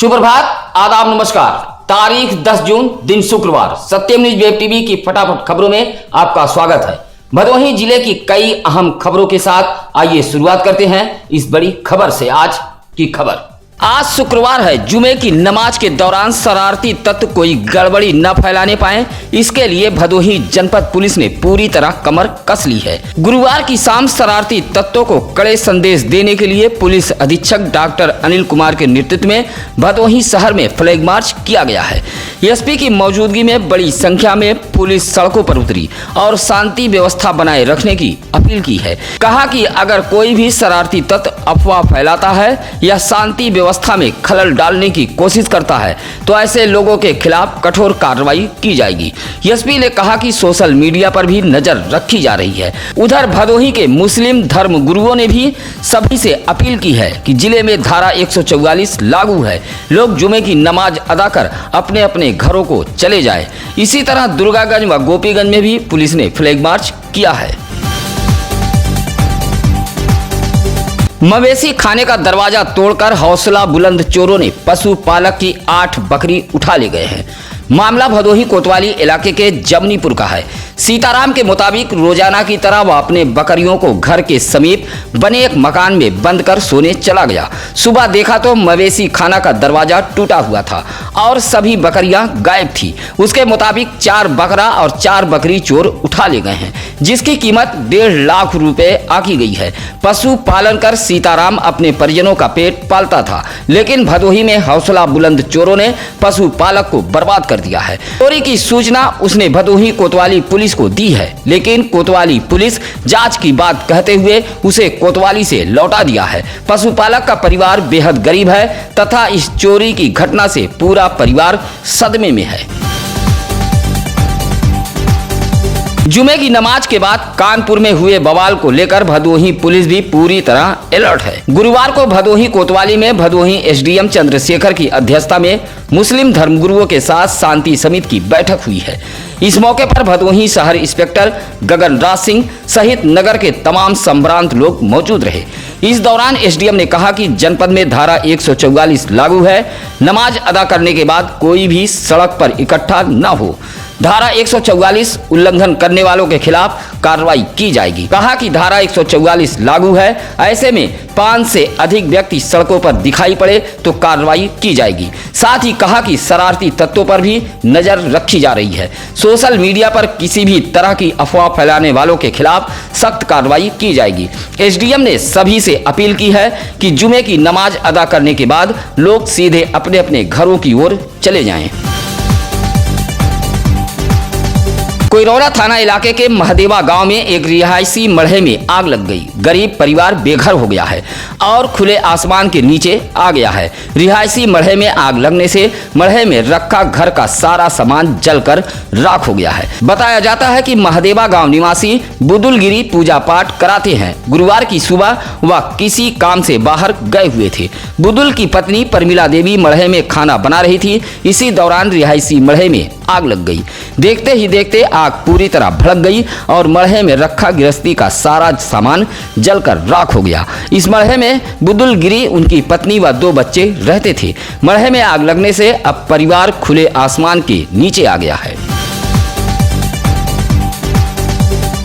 सुप्रभात, आदाब, नमस्कार। तारीख 10 जून, दिन शुक्रवार। सत्यम न्यूज वेब टीवी की फटाफट खबरों में आपका स्वागत है। भदोही जिले की कई अहम खबरों के साथ आइए शुरुआत करते हैं इस बड़ी खबर से। आज की खबर, आज शुक्रवार है। जुमे की नमाज के दौरान शरारती तत्व कोई गड़बड़ी न फैलाने पाए, इसके लिए भदोही जनपद पुलिस ने पूरी तरह कमर कस ली है। गुरुवार की शाम शरारती तत्वों को कड़े संदेश देने के लिए पुलिस अधीक्षक डॉक्टर अनिल कुमार के नेतृत्व में भदोही शहर में फ्लैग मार्च किया गया है। एसपी की मौजूदगी में बड़ी संख्या में पुलिस सड़कों पर उतरी और शांति व्यवस्था बनाए रखने की अपील की है। कहा कि अगर कोई भी शरारती तत्व अफवाह फैलाता है या शांति व्यवस्था में खलल डालने की कोशिश करता है तो ऐसे लोगों के खिलाफ कठोर कार्रवाई की जाएगी। एसपी ने कहा कि सोशल मीडिया पर भी नजर रखी जा रही है। उधर भदोही के मुस्लिम धर्म गुरुओं ने भी सभी से अपील की है कि जिले में धारा 144 लागू है। लोग जुमे की नमाज अदा कर अपने अपने घरों को चले जाए। इसी तरह दुर्गागंज व गोपीगंज में भी पुलिस ने फ्लैग मार्च किया है। मवेशी खाने का दरवाजा तोड़कर हौसला बुलंद चोरों ने पशुपालक की 8 बकरी उठा ले गए हैं। मामला भदोही कोतवाली इलाके के जमनीपुर का है। सीताराम के मुताबिक रोजाना की तरह वह अपने बकरियों को घर के समीप बने एक मकान में बंद कर सोने चला गया। सुबह देखा तो मवेशी खाना का दरवाजा टूटा हुआ था और सभी बकरियां गायब थी। उसके मुताबिक 4 बकरा और 4 बकरी चोर उठा ले गए हैं, जिसकी कीमत 1.5 लाख रुपए आकी गई है। पशु पालन कर सीताराम अपने परिजनों का पेट पालता था, लेकिन भदोही में हौसला बुलंद चोरों ने पशुपालक को बर्बाद कर दिया है। चोरी की सूचना उसने भदोही कोतवाली पुलिस को दी है, लेकिन कोतवाली पुलिस जांच की बात कहते हुए उसे कोतवाली से लौटा दिया है। पशुपालक का परिवार बेहद गरीब है तथा इस चोरी की घटना से पूरा परिवार सदमे में है। जुमे की नमाज के बाद कानपुर में हुए बवाल को लेकर भदोही पुलिस भी पूरी तरह अलर्ट है। गुरुवार को भदोही कोतवाली में भदोही एसडीएम चंद्रशेखर की अध्यक्षता में मुस्लिम धर्मगुरुओं के साथ शांति समिति की बैठक हुई है। इस मौके पर भदोही शहर इंस्पेक्टर गगनराज सिंह सहित नगर के तमाम संभ्रांत लोग मौजूद रहे। इस दौरान एसडीएम ने कहा कि जनपद में धारा 144 लागू है। नमाज अदा करने के बाद कोई भी सड़क पर इकट्ठा न हो। धारा 144 उल्लंघन करने वालों के खिलाफ कार्रवाई की जाएगी। कहा कि धारा 144 लागू है, ऐसे में 5 से अधिक व्यक्ति सड़कों पर दिखाई पड़े तो कार्रवाई की जाएगी। साथ ही कहा कि शरारती तत्वों पर भी नजर रखी जा रही है। सोशल मीडिया पर किसी भी तरह की अफवाह फैलाने वालों के खिलाफ सख्त कार्रवाई की जाएगी। एसडीएम ने सभी से अपील की है कि जुमे की नमाज अदा करने के बाद लोग सीधे अपने अपने घरों की ओर चले जाएं। कोइरौरा थाना इलाके के महदेवा गांव में एक रिहायशी मढ़े में आग लग गई। गरीब परिवार बेघर हो गया है और खुले आसमान के नीचे आ गया है। रिहायशी मढ़े में आग लगने से मढ़े में रखा घर का सारा सामान जलकर राख हो गया है। बताया जाता है कि महदेवा गांव निवासी बुदुलगिरी पूजा पाठ कराते हैं। गुरुवार की सुबह वह किसी काम से बाहर गए हुए थे। बुदुल की पत्नी परमिला देवी मढ़े में खाना बना रही थी। इसी दौरान रिहायशी मढ़े में आग लग गई। देखते ही देखते आग पूरी तरह भड़क गई और मढ़े में रखा गृहस्थी का सारा सामान जलकर राख हो गया। इस मढ़े में बुदुलगिरी, उनकी पत्नी व 2 बच्चे रहते थे। मढ़े में आग लगने से अब परिवार खुले आसमान के नीचे आ गया है।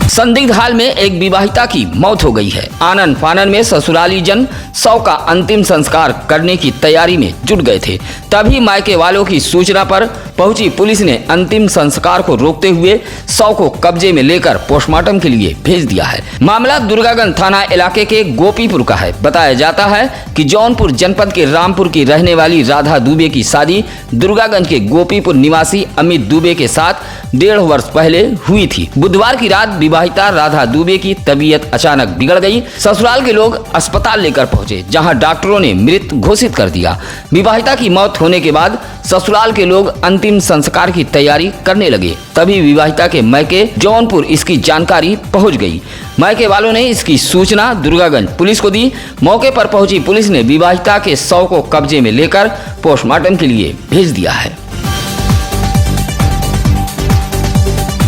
संदिग्ध हाल में एक विवाहिता की मौत हो गई है। आनन फानन में ससुराली जन शव का अंतिम संस्कार करने की तैयारी में जुट गए थे। तभी मायके वालों की सूचना पर पहुंची पुलिस ने अंतिम संस्कार को रोकते हुए शव को कब्जे में लेकर पोस्टमार्टम के लिए भेज दिया है। मामला दुर्गागंज थाना इलाके के गोपीपुर का है। बताया जाता है कि जौनपुर जनपद के रामपुर की रहने वाली राधा दुबे की शादी दुर्गागंज के गोपीपुर निवासी अमित दुबे के साथ 1.5 वर्ष पहले हुई थी। बुधवार की रात विवाहिता राधा दुबे की तबीयत अचानक बिगड़ गई। ससुराल के लोग अस्पताल लेकर पहुंचे, जहां डॉक्टरों ने मृत घोषित कर दिया। विवाहिता की मौत होने के बाद ससुराल के लोग अंतिम संस्कार की तैयारी करने लगे। तभी विवाहिता के मायके जौनपुर इसकी जानकारी पहुंच गई। मायके वालों ने इसकी सूचना दुर्गागंज पुलिस को दी। मौके पर पहुंची पुलिस ने विवाहिता के शव को कब्जे में लेकर पोस्टमार्टम के लिए भेज दिया है।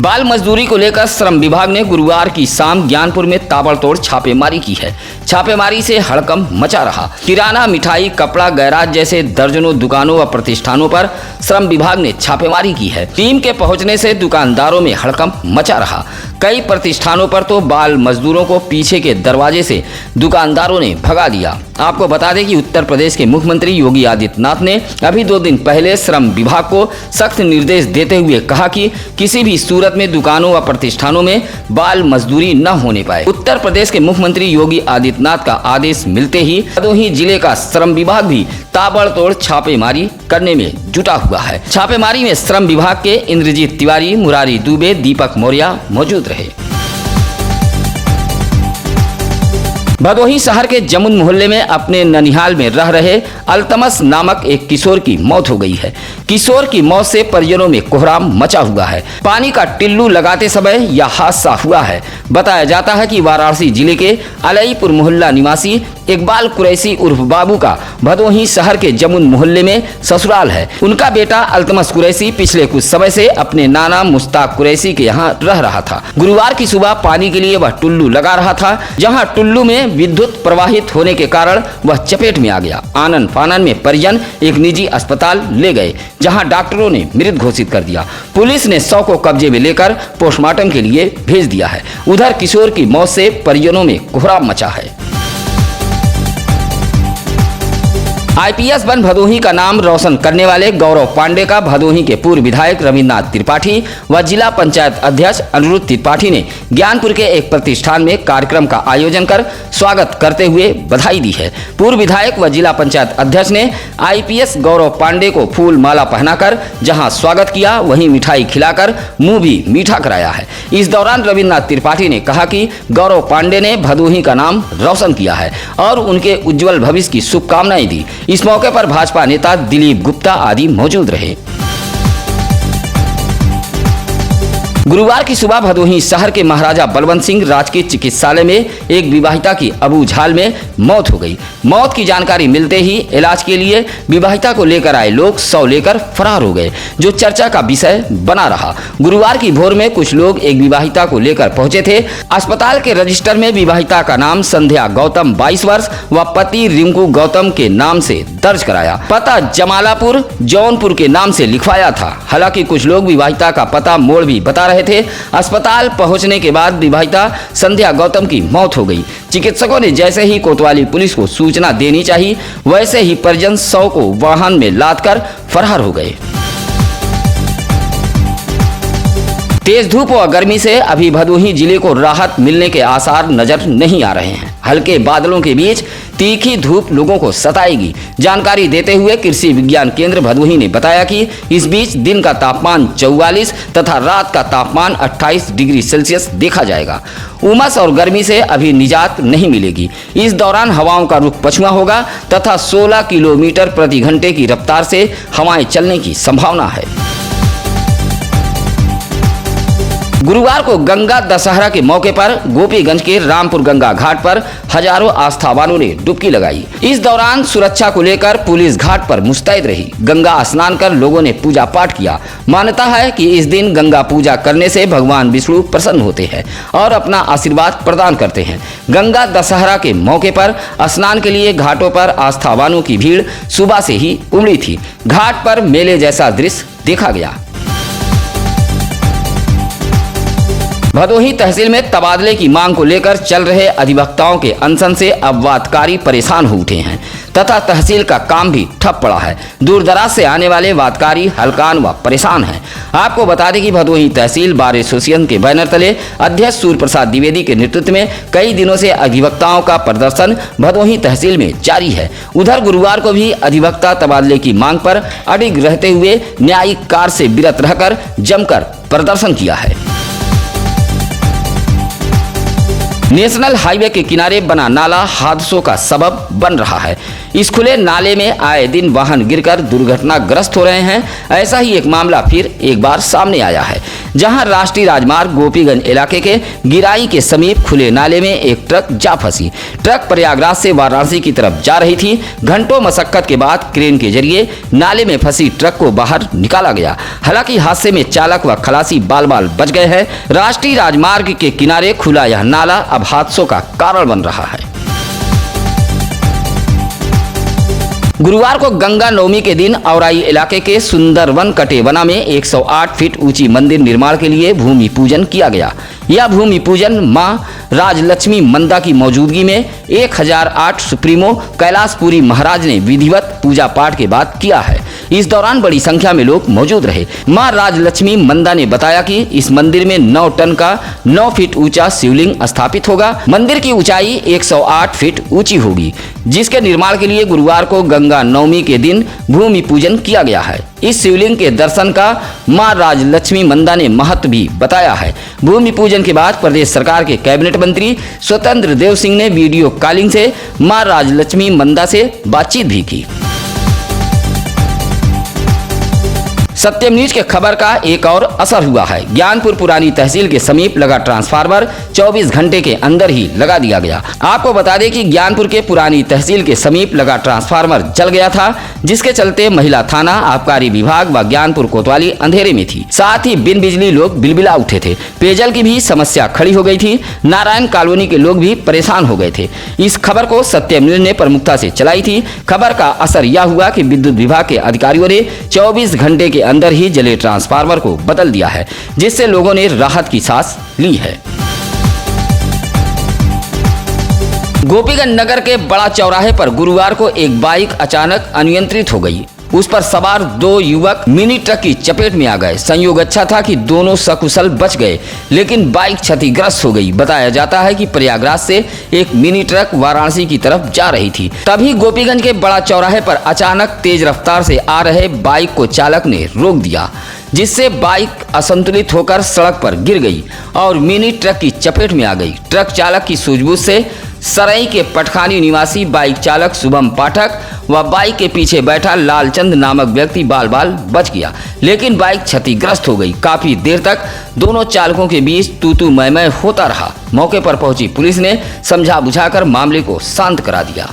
बाल मजदूरी को लेकर श्रम विभाग ने गुरुवार की शाम ज्ञानपुर में ताबड़तोड़ छापेमारी की है। छापेमारी से हड़कंप मचा रहा। किराना, मिठाई, कपड़ा, गैराज जैसे दर्जनों दुकानों व प्रतिष्ठानों पर श्रम विभाग ने छापेमारी की है। टीम के पहुंचने से दुकानदारों में हड़कंप मचा रहा। कई प्रतिष्ठानों पर तो बाल मजदूरों को पीछे के दरवाजे से दुकानदारों ने भगा दिया। आपको बता दें कि उत्तर प्रदेश के मुख्यमंत्री योगी आदित्यनाथ ने अभी 2 दिन पहले श्रम विभाग को सख्त निर्देश देते हुए कहा कि किसी भी सूरत में दुकानों व प्रतिष्ठानों में बाल मजदूरी न होने पाए। उत्तर प्रदेश के मुख्यमंत्री योगी आदित्यनाथ का आदेश मिलते ही भदोही जिले का श्रम विभाग भी ताबड़तोड़ छापेमारी करने में जुटा हुआ है। छापेमारी में श्रम विभाग के इंद्रजीत तिवारी, मुरारी दुबे, दीपक मौर्य मौजूद रहे। भदोही शहर के जमुन मोहल्ले में अपने ननिहाल में रह रहे अल्तमस नामक एक किशोर की मौत हो गई है। किशोर की मौत से परिजनों में कोहराम मचा हुआ है। पानी का टिल्लू लगाते समय यह हादसा हुआ है। बताया जाता है कि वाराणसी जिले के अलईपुर मोहल्ला निवासी इकबाल कुरैशी उर्फ बाबू का भदोही शहर के जमुन मोहल्ले में ससुराल है। उनका बेटा अल्तमस कुरैशी पिछले कुछ समय से अपने नाना मुश्ताक कुरैशी के यहाँ रह रहा था। गुरुवार की सुबह पानी के लिए वह टुल्लू लगा रहा था, जहाँ टुल्लू में विद्युत प्रवाहित होने के कारण वह चपेट में आ गया। आनन फानन में परिजन एक निजी अस्पताल ले गए, जहां डॉक्टरों ने मृत घोषित कर दिया। पुलिस ने शव को कब्जे में लेकर पोस्टमार्टम के लिए भेज दिया है। उधर किशोर की मौत से परिजनों में कोहराम मचा है। आईपीएस बन भदोही का नाम रोशन करने वाले गौरव पांडे का भदोही के पूर्व विधायक रविन्द्रनाथ त्रिपाठी व जिला पंचायत अध्यक्ष अनिरुद्ध त्रिपाठी ने ज्ञानपुर के एक प्रतिष्ठान में कार्यक्रम का आयोजन कर स्वागत करते हुए बधाई दी है। पूर्व विधायक व जिला पंचायत अध्यक्ष ने आईपीएस गौरव पांडे को फूल माला पहनाकर जहां स्वागत किया, वहीं मिठाई खिलाकर मुंह भी मीठा कराया है। इस दौरान रविन्द्रनाथ त्रिपाठी ने कहा कि गौरव पांडे ने भदोही का नाम रोशन किया है और उनके उज्जवल भविष्य की शुभकामनाएं दी। इस मौके पर भाजपा नेता दिलीप गुप्ता आदि मौजूद रहे। गुरुवार की सुबह भदोही शहर के महाराजा बलवंत सिंह राजकीय चिकित्सालय में एक विवाहिता की अबूझाल में मौत हो गई। मौत की जानकारी मिलते ही इलाज के लिए विवाहिता को लेकर आए लोग शव लेकर फरार हो गए, जो चर्चा का विषय बना रहा। गुरुवार की भोर में कुछ लोग एक विवाहिता को लेकर पहुंचे थे। अस्पताल के रजिस्टर में विवाहिता का नाम संध्या गौतम 22 वर्ष व पति रिंकू गौतम के नाम से दर्ज कराया। पता जमालापुर जौनपुर के नाम से लिखवाया था। हालांकि कुछ लोग विवाहिता का पता मोड़ भी बता रहे थे। अस्पताल पहुंचने के बाद विवाहिता संध्या गौतम की मौत हो गई। चिकित्सकों ने जैसे ही कोतवाली पुलिस को सूचना देनी चाहिए, वैसे ही परिजन शव को वाहन में लादकर फरार हो गए। तेज धूप व गर्मी से अभी भदोही जिले को राहत मिलने के आसार नजर नहीं आ रहे हैं। हल्के बादलों के बीच तीखी धूप लोगों को सताएगी। जानकारी देते हुए कृषि विज्ञान केंद्र भदोही ने बताया कि इस बीच दिन का तापमान 44 तथा रात का तापमान 28 डिग्री सेल्सियस देखा जाएगा। उमस और गर्मी से अभी निजात नहीं मिलेगी। इस दौरान हवाओं का रुख पछुआ होगा तथा 16 किलोमीटर प्रति घंटे की रफ्तार से हवाएं चलने की संभावना है। गुरुवार को गंगा दशहरा के मौके पर गोपीगंज के रामपुर गंगा घाट पर हजारों आस्थावानों ने डुबकी लगाई। इस दौरान सुरक्षा को लेकर पुलिस घाट पर मुस्तैद रही। गंगा स्नान कर लोगों ने पूजा पाठ किया। मान्यता है कि इस दिन गंगा पूजा करने से भगवान विष्णु प्रसन्न होते हैं और अपना आशीर्वाद प्रदान करते हैं। गंगा दशहरा के मौके पर स्नान के लिए घाटों पर आस्थावानों की भीड़ सुबह से ही उमड़ी थी। घाट पर मेले जैसा दृश्य देखा गया। भदोही तहसील में तबादले की मांग को लेकर चल रहे अधिवक्ताओं के अनशन से अब वादकारी परेशान हो उठे हैं तथा तहसील का काम भी ठप पड़ा है। दूर दराज से आने वाले वादकारी हलकान व परेशान हैं। आपको बता दें कि भदोही तहसील बार एसोसिएशन के बैनर तले अध्यक्ष सूर्य प्रसाद द्विवेदी के नेतृत्व में कई दिनों से अधिवक्ताओं का प्रदर्शन भदोही तहसील में जारी है। उधर गुरुवार को भी अधिवक्ता तबादले की मांग पर अडिग रहते हुए न्यायिक कार्य से विरत रहकर जमकर प्रदर्शन किया है। नेशनल हाईवे के किनारे बना नाला हादसों का सबब बन रहा है। इस खुले नाले में आए दिन वाहन गिरकर दुर्घटनाग्रस्त हो रहे हैं। ऐसा ही एक मामला फिर एक बार सामने आया है, जहां राष्ट्रीय राजमार्ग गोपीगंज इलाके के गिराई के समीप खुले नाले में एक ट्रक जा फंसी। ट्रक प्रयागराज से वाराणसी की तरफ जा रही थी। घंटों मशक्कत के बाद क्रेन के जरिए नाले में फंसी ट्रक को बाहर निकाला गया। हालांकि हादसे में चालक व खलासी बाल बाल बच गए हैं। राष्ट्रीय राजमार्ग के किनारे खुला यह नाला अब हादसों का कारण बन रहा है। गुरुवार को गंगा नवमी के दिन औराई इलाके के सुंदरवन कटेवना में 108 फीट ऊंची मंदिर निर्माण के लिए भूमि पूजन किया गया। यह भूमि पूजन मां राजलक्ष्मी मंदा की मौजूदगी में 1008 सुप्रीमो कैलाशपुरी महाराज ने विधिवत पूजा पाठ के बाद किया है। इस दौरान बड़ी संख्या में लोग मौजूद रहे। मां राजलक्ष्मी मंदा ने बताया कि इस मंदिर में 9 टन का 9 फीट ऊंचा शिवलिंग स्थापित होगा। मंदिर की ऊंचाई 108 फीट ऊंची होगी, जिसके निर्माण के लिए गुरुवार को गंगा नवमी के दिन भूमि पूजन किया गया है। इस शिवलिंग के दर्शन का मां राजलक्ष्मी मंदा ने महत्व भी बताया है। भूमि पूजन के बाद प्रदेश सरकार के कैबिनेट मंत्री स्वतंत्र देव सिंह ने वीडियो कॉलिंग से मां राजलक्ष्मी मंदा से बातचीत भी की। सत्यम न्यूज के खबर का एक और असर हुआ है। ज्ञानपुर पुरानी तहसील के समीप लगा ट्रांसफार्मर 24 घंटे के अंदर ही लगा दिया गया। आपको बता दें कि ज्ञानपुर के पुरानी तहसील के समीप लगा ट्रांसफार्मर जल गया था, जिसके चलते महिला थाना, आबकारी विभाग व ज्ञानपुर कोतवाली अंधेरे में थी। साथ ही बिन बिजली लोग बिलबिला उठे थे। पेयजल की भी समस्या खड़ी हो गई थी। नारायण कॉलोनी के लोग भी परेशान हो गए थे। इस खबर को सत्यम न्यूज ने प्रमुखता से चलाई थी। खबर का असर यह हुआ कि विद्युत विभाग के अधिकारियों ने 24 घंटे के अंदर ही जले ट्रांसफार्मर को बदल दिया है, जिससे लोगों ने राहत की सांस ली है। गोपीगंज नगर के बड़ा चौराहे पर गुरुवार को एक बाइक अचानक अनियंत्रित हो गई। उस पर सवार 2 युवक मिनी ट्रक की चपेट में आ गए। संयोग अच्छा था कि दोनों सकुशल बच गए, लेकिन बाइक क्षतिग्रस्त हो गई। बताया जाता है कि प्रयागराज से एक मिनी ट्रक वाराणसी की तरफ जा रही थी। तभी गोपीगंज के बड़ा चौराहे पर अचानक तेज रफ्तार से आ रहे बाइक को चालक ने रोक दिया, जिससे बाइक असंतुलित होकर सड़क पर गिर गई और मिनी ट्रक की चपेट में आ गई। ट्रक चालक की सूझबूझ से सराई के पटखानी निवासी बाइक चालक शुभम पाठक व बाइक के पीछे बैठा लालचंद नामक व्यक्ति बाल बाल बच गया, लेकिन बाइक क्षतिग्रस्त हो गई। काफी देर तक दोनों चालकों के बीच तू मैं होता रहा। मौके पर पहुंची पुलिस ने समझा बुझाकर मामले को शांत करा दिया।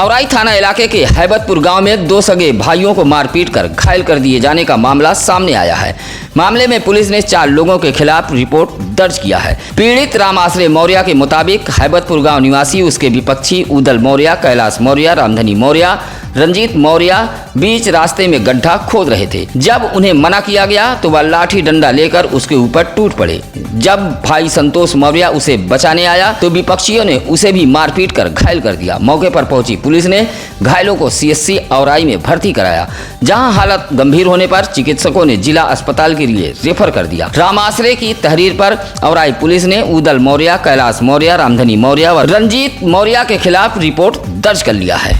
औराई थाना इलाके के हैबतपुर गांव में 2 सगे भाइयों को मारपीट कर घायल कर दिए जाने का मामला सामने आया है। मामले में पुलिस ने 4 लोगों के खिलाफ रिपोर्ट दर्ज किया है। पीड़ित रामाश्रय मौर्य के मुताबिक हैबतपुर गांव निवासी उसके विपक्षी उदल मौर्य, कैलाश मौर्य, रामधनी मौर्य, रंजीत मौर्य बीच रास्ते में गड्ढा खोद रहे थे। जब उन्हें मना किया गया तो वह लाठी डंडा लेकर उसके ऊपर टूट पड़े। जब भाई संतोष मौर्य उसे बचाने आया तो विपक्षियों ने उसे भी मारपीट कर घायल कर दिया। मौके पर पहुंची पुलिस ने घायलों को CSC औराई में भर्ती कराया, जहां हालत गंभीर होने पर चिकित्सकों ने जिला अस्पताल के लिए रेफर कर दिया। रामाश्रय की तहरीर पर औराई पुलिस ने उदल मौर्य, कैलाश मौर्य, रामधनी मौर्य व रंजीत मौर्य के खिलाफ रिपोर्ट दर्ज कर लिया है।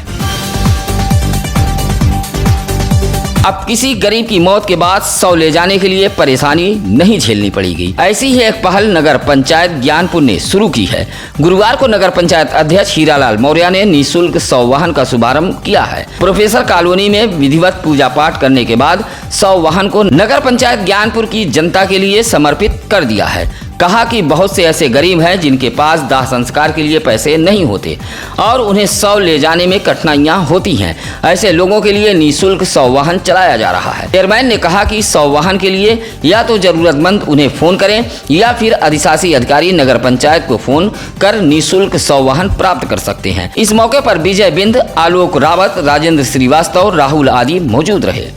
अब किसी गरीब की मौत के बाद शव ले जाने के लिए परेशानी नहीं झेलनी पड़ेगी। ऐसी ही एक पहल नगर पंचायत ज्ञानपुर ने शुरू की है। गुरुवार को नगर पंचायत अध्यक्ष हीरालाल मौर्य ने निःशुल्क शव वाहन का शुभारंभ किया है। प्रोफेसर कॉलोनी में विधिवत पूजा पाठ करने के बाद शव वाहन को नगर पंचायत ज्ञानपुर की जनता के लिए समर्पित कर दिया है। कहा कि बहुत से ऐसे गरीब हैं जिनके पास दाह संस्कार के लिए पैसे नहीं होते और उन्हें शव ले जाने में कठिनाइयां होती हैं। ऐसे लोगों के लिए निःशुल्क शव वाहन चलाया जा रहा है। चेयरमैन ने कहा कि शव वाहन के लिए या तो जरूरतमंद उन्हें फोन करें या फिर अधिशासी अधिकारी नगर पंचायत को फोन कर निःशुल्क शव वाहन प्राप्त कर सकते हैं। इस मौके पर विजय बिंद, आलोक रावत, राजेंद्र श्रीवास्तव, राहुल आदि मौजूद रहे।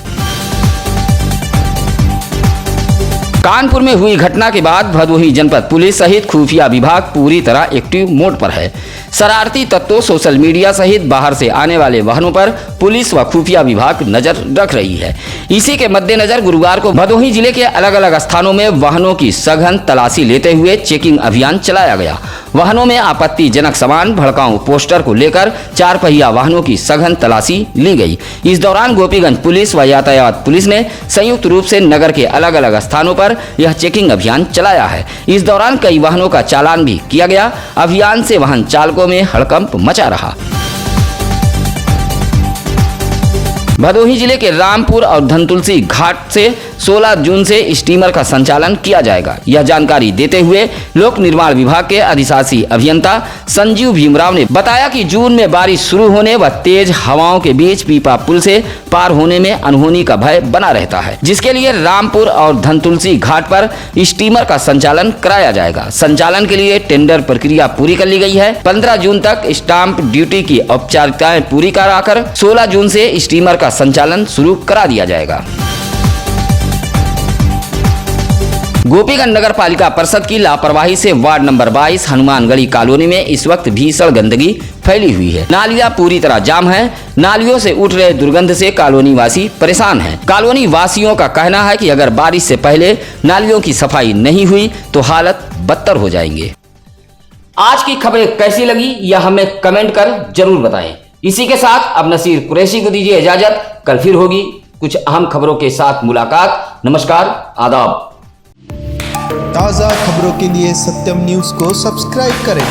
कानपुर में हुई घटना के बाद भदोही जनपद पुलिस सहित खुफिया विभाग पूरी तरह एक्टिव मोड पर है। शरारती तत्वों, सोशल मीडिया सहित बाहर से आने वाले वाहनों पर पुलिस व खुफिया विभाग नजर रख रही है। इसी के मद्देनजर गुरुवार को भदोही जिले के अलग अलग स्थानों में वाहनों की सघन तलाशी लेते हुए चेकिंग अभियान चलाया गया। वाहनों में आपत्तिजनक सामान, भड़काऊ पोस्टर को लेकर 4 पहिया वाहनों की सघन तलाशी ली गई। इस दौरान गोपीगंज पुलिस व यातायात पुलिस ने संयुक्त रूप से नगर के अलग अलग स्थानों पर यह चेकिंग अभियान चलाया है। इस दौरान कई वाहनों का चालान भी किया गया। अभियान से वाहन चालकों में हड़कंप मचा रहा। भदोही जिले के रामपुर और धनतुलसी घाट से 16 जून से स्टीमर का संचालन किया जाएगा। यह जानकारी देते हुए लोक निर्माण विभाग के अधिशासी अभियंता संजीव भीमराव ने बताया कि जून में बारिश शुरू होने व तेज हवाओं के बीच पीपा पुल से पार होने में अनहोनी का भय बना रहता है, जिसके लिए रामपुर और धनतुलसी घाट पर स्टीमर का संचालन कराया जाएगा। संचालन के लिए टेंडर प्रक्रिया पूरी कर ली गई है। 15 जून तक स्टाम्प ड्यूटी की औपचारिकताएं पूरी कराकर 16 जून से स्टीमर का संचालन शुरू करा दिया जाएगा। गोपीगंज नगर पालिका परिषद की लापरवाही से वार्ड नंबर 22 हनुमानगढ़ी कॉलोनी में इस वक्त भीषण गंदगी फैली हुई है। नालियां पूरी तरह जाम हैं। नालियों से उठ रहे दुर्गंध से कॉलोनी वासी परेशान हैं। कॉलोनी वासियों का कहना है कि अगर बारिश से पहले नालियों की सफाई नहीं हुई तो हालत बदतर हो जाएंगे। आज की खबरें कैसी लगी यह हमें कमेंट कर जरूर बताएं। इसी के साथ अब नसीर कुरैशी को दीजिए इजाजत। कल फिर होगी कुछ अहम खबरों के साथ मुलाकात। नमस्कार, आदाब। ताज़ा खबरों के लिए सत्यम न्यूज़ को सब्सक्राइब करें।